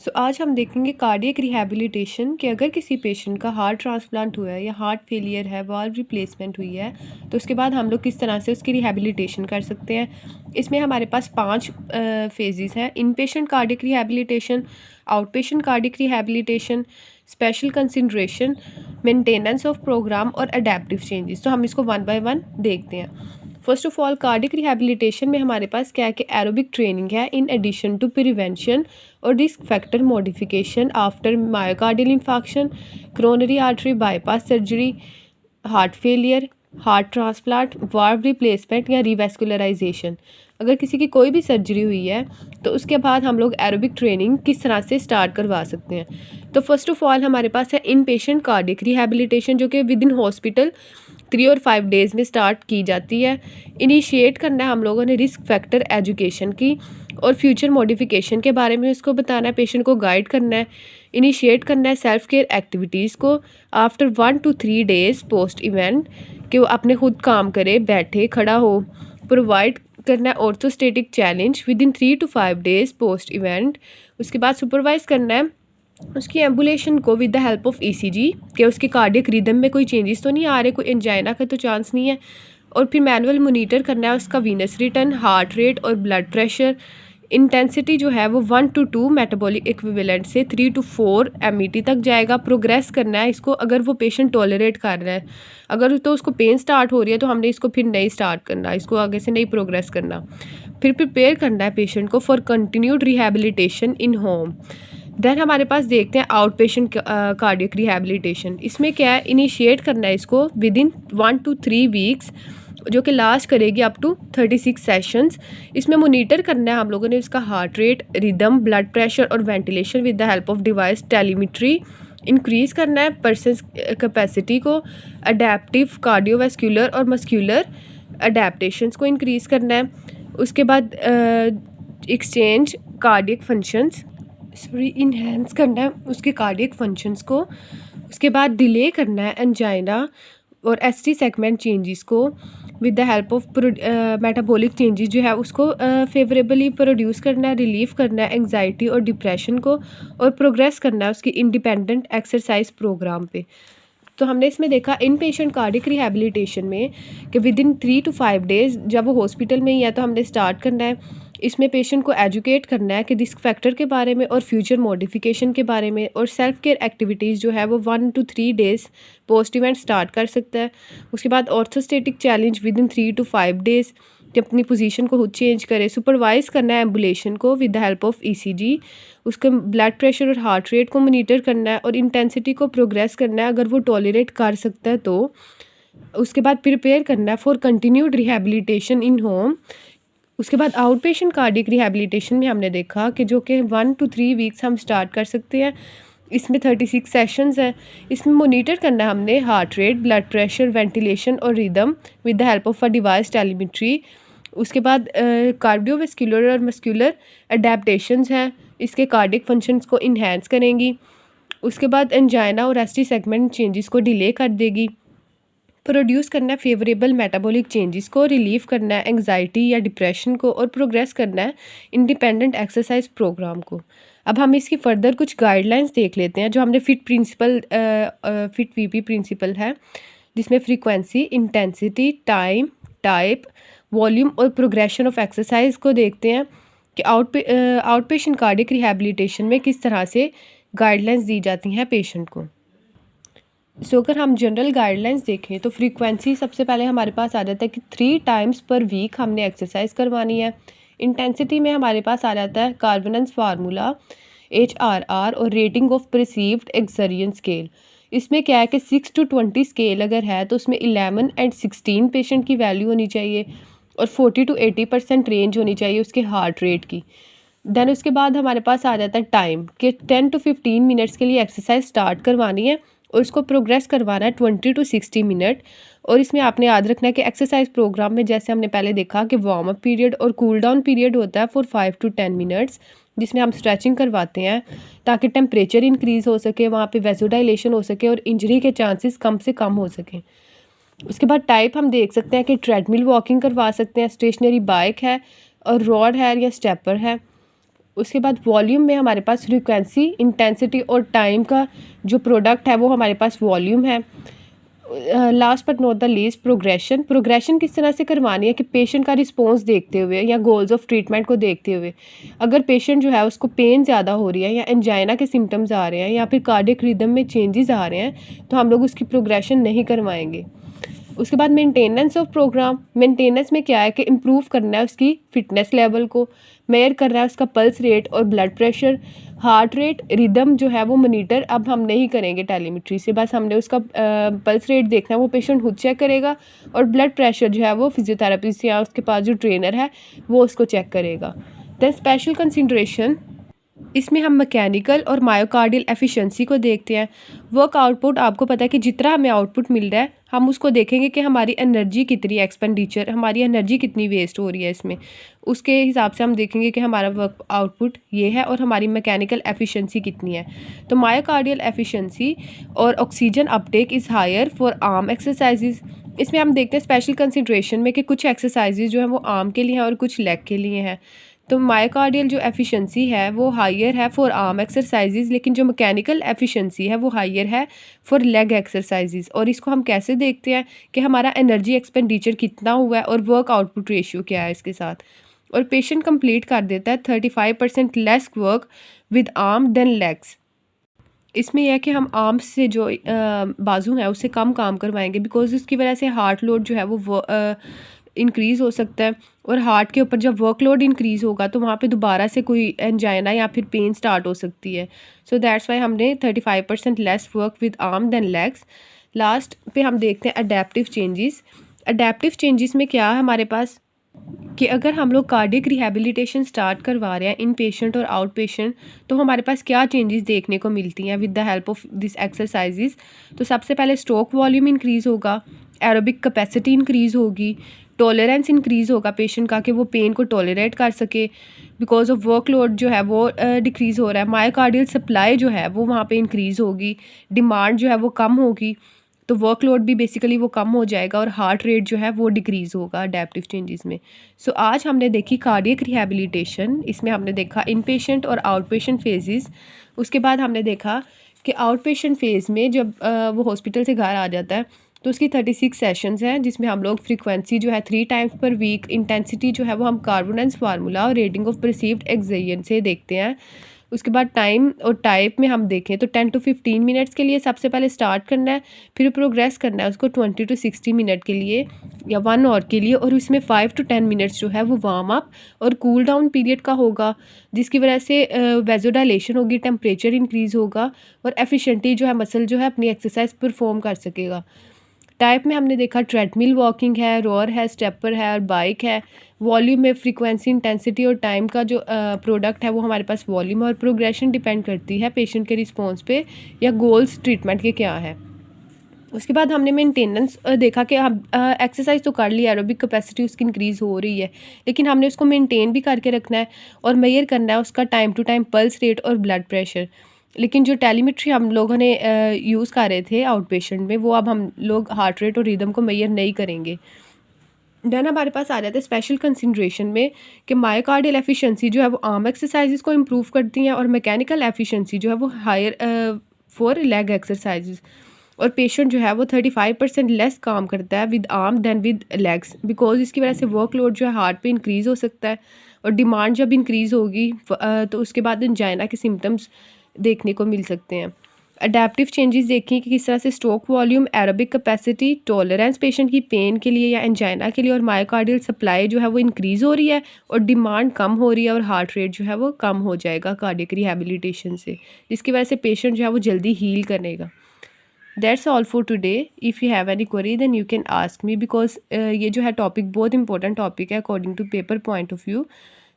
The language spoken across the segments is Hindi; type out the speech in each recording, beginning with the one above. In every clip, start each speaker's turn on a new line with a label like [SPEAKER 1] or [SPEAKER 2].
[SPEAKER 1] आज हम देखेंगे कार्डियक रिहैबिलिटेशन कि अगर किसी पेशेंट का हार्ट ट्रांसप्लांट हुआ है या हार्ट फेलियर है, वाल्व रिप्लेसमेंट हुई है, तो उसके बाद हम लोग किस तरह से उसकी रिहैबिलिटेशन कर सकते हैं। इसमें हमारे पास 5 फेजेस हैं: inpatient cardiac rehabilitation, outpatient cardiac rehabilitation, special consideration, maintenance of program और अडेप्टिव चेंजेस। तो हम इसको वन बाय वन देखते हैं। First of all, cardiac rehabilitation में हमारे पास क्या है कि एरोबिक ट्रेनिंग है इन एडिशन टू प्रिवेंशन और risk factor modification after myocardial infarction, coronary artery bypass surgery, heart failure, heart transplant, valve replacement या रिवैस्कुलराइजेशन। अगर किसी की कोई भी सर्जरी हुई है तो उसके बाद हम लोग एरोबिक ट्रेनिंग किस तरह से स्टार्ट करवा सकते हैं। तो फर्स्ट ऑफ ऑल हमारे पास है इन पेशेंट कार्डियक रिहैबिलिटेशन, जो कि विद इन हॉस्पिटल 3 और 5 डेज़ में स्टार्ट की जाती है। इनिशिएट करना है हम लोगों ने रिस्क फैक्टर एजुकेशन की और फ्यूचर मॉडिफिकेशन के बारे में उसको बताना है, पेशेंट को गाइड करना है। इनिशिएट करना है सेल्फ केयर एक्टिविटीज़ को after 1 to 3 days post event, कि वो अपने खुद काम करे, बैठे, खड़ा हो। प्रोवाइड करना है orthostatic challenge with in 3 to 5 days post event. उसके बाद सुपरवाइज़ करना है उसकी एम्बुलेशन को with the help of ECG, कि उसके कार्डियक रिदम में कोई चेंजेस तो नहीं आ रहे, कोई एंजाइना का तो चांस नहीं है। और फिर मैनुअल मोनीटर करना है उसका वीनस रिटर्न, हार्ट रेट और ब्लड प्रेशर। इंटेंसिटी जो है वो 1 to 2 मेटाबॉलिक इक्विवेलेंट से 3 to 4 MET तक जाएगा। प्रोग्रेस करना है इसको अगर वो पेशेंट टॉलरेट कर रहा है। अगर तो उसको पेन स्टार्ट हो रही है तो हमने इसको फिर नहीं स्टार्ट करना, इसको आगे से नहीं प्रोग्रेस करना। फिर प्रिपेयर करना है पेशेंट को for continued rehabilitation in home. Then हमारे पास देखते हैं आउट पेशेंट कार्डियक रिहैबिलिटेशन। इसमें क्या है, इनिशिएट करना है इसको विद इन 1 to 3 वीक्स, जो कि लास्ट करेगी अप टू 36 सेशंस। इसमें मोनीटर करना है हम लोगों ने इसका heart rate, rhythm, blood pressure और ventilation with the help of device telemetry. Increase करना है पर्सन कैपेसिटी को, अडेप्टिव कार्डियोवैस्कुलर और मस्कुलर अडेप्टेशंस को इंक्रीज़ करना है। उसके बाद एक्सचेंज कार्डियक फंक्शंस इन्हेंस करना है उसके कार्डियक फंक्शंस को। उसके बाद डिले करना है एंजाइना और एसटी सेगमेंट चेंजेस को with the help of metabolic changes जो है उसको फेवरेबली प्रोड्यूस करना है। रिलीफ करना है एंजाइटी और डिप्रेशन को, और प्रोग्रेस करना है उसकी इंडिपेंडेंट एक्सरसाइज प्रोग्राम पे। तो हमने इसमें देखा इन पेशेंट कार्डियक रिहैबिलिटेशन में कि विद इन 3 to 5 डेज़ जब वो हॉस्पिटल में ही है तो हमने स्टार्ट करना है। इसमें पेशेंट को एजुकेट करना है कि रिस्क फैक्टर के बारे में और फ्यूचर मॉडिफिकेशन के बारे में, और सेल्फ केयर एक्टिविटीज़ जो है वो 1 to 3 days post event start कर सकता है। उसके बाद orthostatic challenge with in 3 to 5 days, कि अपनी पोजीशन को खुद चेंज करे। सुपरवाइज़ करना है एम्बुलेशन को with the help of ECG. उसका ब्लड प्रेशर और हार्ट रेट को मॉनिटर करना है और इंटेंसिटी को प्रोग्रेस करना है अगर वो टॉलरेट कर सकता है तो। उसके बाद प्रिपेयर करना है for continued rehabilitation in home. उसके बाद आउट पेशेंट कार्डियक रिहैबिलिटेशन में हमने देखा कि जो कि 1 to 3 वीक्स हम स्टार्ट कर सकते हैं। इसमें 36 सेशंस हैं। इसमें मोनीटर करना है हमने heart rate, blood pressure, ventilation और rhythm with the help of a device telemetry. उसके बाद कार्डियोवैस्कुलर और मस्कुलर अडेप्टेशंस हैं, इसके कार्डियक फंक्शंस को इन्हेंस करेंगी। उसके बाद एंजाइना और एसटी सेगमेंट चेंजेस को डिले कर देगी। प्रोड्यूस करना है फेवरेबल मेटाबॉलिक चेंजेस को, रिलीव करना है एंग्जाइटी या डिप्रेशन को, और प्रोग्रेस करना है इंडिपेंडेंट एक्सरसाइज प्रोग्राम को। अब हम इसकी फर्दर कुछ गाइडलाइंस देख लेते हैं जो हमने फिट वीपी प्रिंसिपल है, जिसमें frequency, intensity, time, type, volume और प्रोग्रेशन ऑफ एक्सरसाइज को देखते हैं कि आउट पेशेंट कार्डियक रिहैबिलिटेशन में किस तरह से गाइडलाइंस दी जाती हैं पेशेंट को। अगर हम जनरल गाइडलाइंस देखें तो फ्रीक्वेंसी सबसे पहले हमारे पास आ जाता है कि 3 times पर वीक हमने एक्सरसाइज करवानी है। इंटेंसिटी में हमारे पास आ जाता है कार्बनन्स फार्मूला, HRR और rating of perceived exertion scale. इसमें क्या है कि 6 to 20 स्केल अगर है तो उसमें 11 and 16 पेशेंट की वैल्यू होनी चाहिए, और 40 to 80% रेंज होनी चाहिए उसके हार्ट रेट की। देन उसके बाद हमारे पास आ जाता है टाइम, कि 10 to 15 मिनट्स के लिए एक्सरसाइज स्टार्ट करवानी है और उसको प्रोग्रेस करवाना है 20 to 60 मिनट। और इसमें आपने याद रखना है कि एक्सरसाइज प्रोग्राम में जैसे हमने पहले देखा कि वार्म अप पीरियड और कूल डाउन पीरियड होता है फॉर 5 to 10 मिनट्स, जिसमें हम स्ट्रेचिंग करवाते हैं ताकि टेम्परेचर इंक्रीज़ हो सके, वहाँ पे वेसोडाइलेशन हो सके और इंजरी के चांसेस कम से कम हो सकें। उसके बाद टाइप हम देख सकते हैं कि ट्रेडमिल वॉकिंग करवा सकते हैं, स्टेशनरी बाइक है और रॉड है या स्टेपर है। उसके बाद वॉल्यूम में हमारे पास फ्रीक्वेंसी, इंटेंसिटी और टाइम का जो प्रोडक्ट है वो हमारे पास वॉल्यूम है। Last but not the least progression किस तरह से करवानी है कि पेशेंट का रिस्पॉन्स देखते हुए या गोल्स ऑफ ट्रीटमेंट को देखते हुए, अगर पेशेंट जो है उसको पेन ज़्यादा हो रही है या एंजाइना के सिम्टम्स आ रहे हैं या फिर कार्डियक रिदम में चेंजेस आ रहे हैं तो हम लोग उसकी प्रोग्रेशन नहीं करवाएंगे। उसके बाद मेंटेनेंस ऑफ प्रोग्राम, मेंटेनेंस में क्या है कि इम्प्रूव करना है उसकी फिटनेस लेवल को, मेयर करना है उसका पल्स रेट और blood pressure, heart rate, rhythm जो है वो मॉनिटर अब हम नहीं करेंगे टेलीमेट्री से, बस हमने उसका पल्स रेट देखना है, वो पेशेंट खुद चेक करेगा, और ब्लड प्रेशर जो है वो फिजियोथेरेपिस्ट या उसके पास जो ट्रेनर है वो उसको चेक करेगा। दैन स्पेशल कंसिडरेशन, इसमें हम मैकेनिकल और मायोकार्डियल एफिशिएंसी को देखते हैं। वर्क आउटपुट, आपको पता है कि जितना हमें आउटपुट मिल रहा है हम उसको देखेंगे कि हमारी एनर्जी कितनी एक्सपेंडिचर, हमारी एनर्जी कितनी वेस्ट हो रही है इसमें, उसके हिसाब से हम देखेंगे कि हमारा वर्क आउटपुट ये है और हमारी मैकेनिकल एफिशिएंसी कितनी है। तो मायोकार्डियल एफिशिएंसी और oxygen uptake is higher for arm exercises. इसमें हम देखते हैं स्पेशल कंसिडरेशन में कि कुछ एक्सरसाइजेज जो हैं वो आर्म के लिए हैं और कुछ लेग के लिए हैं। तो मायोकार्डियल जो एफिशिएंसी है वो हायर है फॉर आर्म एक्सरसाइजेज, लेकिन जो मैकेनिकल एफिशिएंसी है वो हायर है फॉर लेग एक्सरसाइजेज। और इसको हम कैसे देखते हैं कि हमारा एनर्जी एक्सपेंडिचर कितना हुआ है और वर्क आउटपुट रेशियो क्या है इसके साथ। और पेशेंट कंप्लीट कर देता है 35% less work with arm than legs. इसमें यह है कि हम आर्म्स से जो बाजू है उससे कम काम करवाएंगे, बिकॉज उसकी वजह से हार्ट लोड जो है वो इंक्रीज़ हो सकता है, और हार्ट के ऊपर जब वर्कलोड इंक्रीज़ होगा तो वहाँ पे दोबारा से कोई एंजाइना या फिर पेन स्टार्ट हो सकती है। सो दैट्स वाई हमने 35% less work with arm than legs. Last पे हम देखते हैं अडेप्टिव चेंजेस। अडेप्टिव चेंजेस में क्या है हमारे पास कि अगर हम लोग कार्डियक रिहैबिलिटेशन स्टार्ट करवा रहे हैं इन पेशेंट और आउट पेशेंट, तो हमारे पास क्या चेंजेस देखने को मिलती हैं with the help of this exercises. तो सबसे पहले स्ट्रोक वॉल्यूम इंक्रीज़ होगा, एरोबिक कैपेसिटी इंक्रीज़ होगी, टॉलरेंस इंक्रीज़ होगा पेशेंट का कि वो पेन को टॉलरेट कर सके बिकॉज ऑफ वर्कलोड जो है वो डिक्रीज़ हो रहा है। मायोकार्डियल सप्लाई जो है वो वहाँ पे इंक्रीज़ होगी, डिमांड जो है वो कम होगी, तो वर्कलोड भी बेसिकली वो कम हो जाएगा और हार्ट रेट जो है वो डिक्रीज़ होगा अडेप्टिव चेंजेस में। सो आज हमने देखी कार्डियक रिहैबिलिटेशन। इसमें हमने देखा इन पेशेंट और आउट पेशेंट फेजेस। उसके बाद हमने देखा कि आउट पेशेंट फेज़ में जब वो हॉस्पिटल से घर आ जाता है तो उसकी 36 सेशंस हैं, जिसमें हम लोग फ्रीक्वेंसी जो है 3 टाइम्स पर वीक, इंटेंसिटी जो है वो हम कार्बोनेंस फार्मूला और रेटिंग ऑफ परसीव्ड एक्सजेशन से देखते हैं। उसके बाद टाइम और टाइप में हम देखें तो 10 to 15 मिनट्स के लिए सबसे पहले स्टार्ट करना है, फिर प्रोग्रेस करना है उसको 20 to 60 मिनट के लिए या 1 आवर के लिए, और उसमें 5 to 10 मिनट्स जो है वो वार्म अप और कूल डाउन पीरियड का होगा, जिसकी वजह से वेजोडाइलेशन होगी, टेम्परेचर इंक्रीज़ होगा और एफिशिएंटली जो है मसल जो है अपनी एक्सरसाइज परफॉर्म कर सकेगा। टाइप में हमने देखा ट्रेडमिल वॉकिंग है, रोअर है, स्टेपर है और बाइक है। वॉल्यूम में फ्रीक्वेंसी, इंटेंसिटी और टाइम का जो प्रोडक्ट है वो हमारे पास वॉल्यूम और प्रोग्रेशन डिपेंड करती है पेशेंट के रिस्पॉन्स पे या गोल्स ट्रीटमेंट के क्या है। उसके बाद हमने मेंटेनेंस देखा कि हम एक्सरसाइज तो कर ली, एरोबिक कैपेसिटी उसकी इंक्रीज़ हो रही है, लेकिन हमने उसको मेंटेन भी करके रखना है और मेजर करना है उसका time to time pulse rate और ब्लड प्रेशर। लेकिन जो टेलीमेट्री हम लोगों ने यूज़ कर रहे थे आउट पेशेंट में, वो अब हम लोग हार्ट रेट और रिदम को मेजर नहीं करेंगे। देन हमारे पास आ जाता है स्पेशल कंसिडरेशन में कि मायोकार्डियल एफिशिएंसी जो है वो आर्म एक्सरसाइजेज को इम्प्रूव करती हैं और मैकेनिकल एफिशिएंसी जो है वो हायर फॉर लेग एक्सरसाइजेज। और पेशेंट जो है वो 35% लेस काम करता है with arm than with legs, because इसकी वजह से वर्कलोड जो है हार्ट पे इंक्रीज़ हो सकता है, और डिमांड जब इंक्रीज़ होगी तो उसके बाद एंजाइना के सिम्टम्स देखने को मिल सकते हैं। अडेप्टिव चेंजेस देखें कि किस तरह से stroke volume, aerobic capacity, tolerance patient की पेन के लिए या एंजाइना के लिए, और मायोकार्डियल सप्लाई जो है वो इंक्रीज़ हो रही है और डिमांड कम हो रही है और हार्ट रेट जो है वो कम हो जाएगा कार्डियक रिहैबिलिटेशन से, जिसकी वजह से पेशेंट जो है वो जल्दी हील करेगा। That's all for today. If you have any query then you can ask me, because ये जो है टॉपिक बहुत इंपॉर्टेंट टॉपिक है according to paper point of view.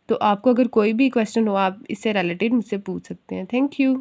[SPEAKER 1] तो आपको अगर कोई भी क्वेश्चन हो आप इससे रिलेटेड मुझसे पूछ सकते हैं। Thank you.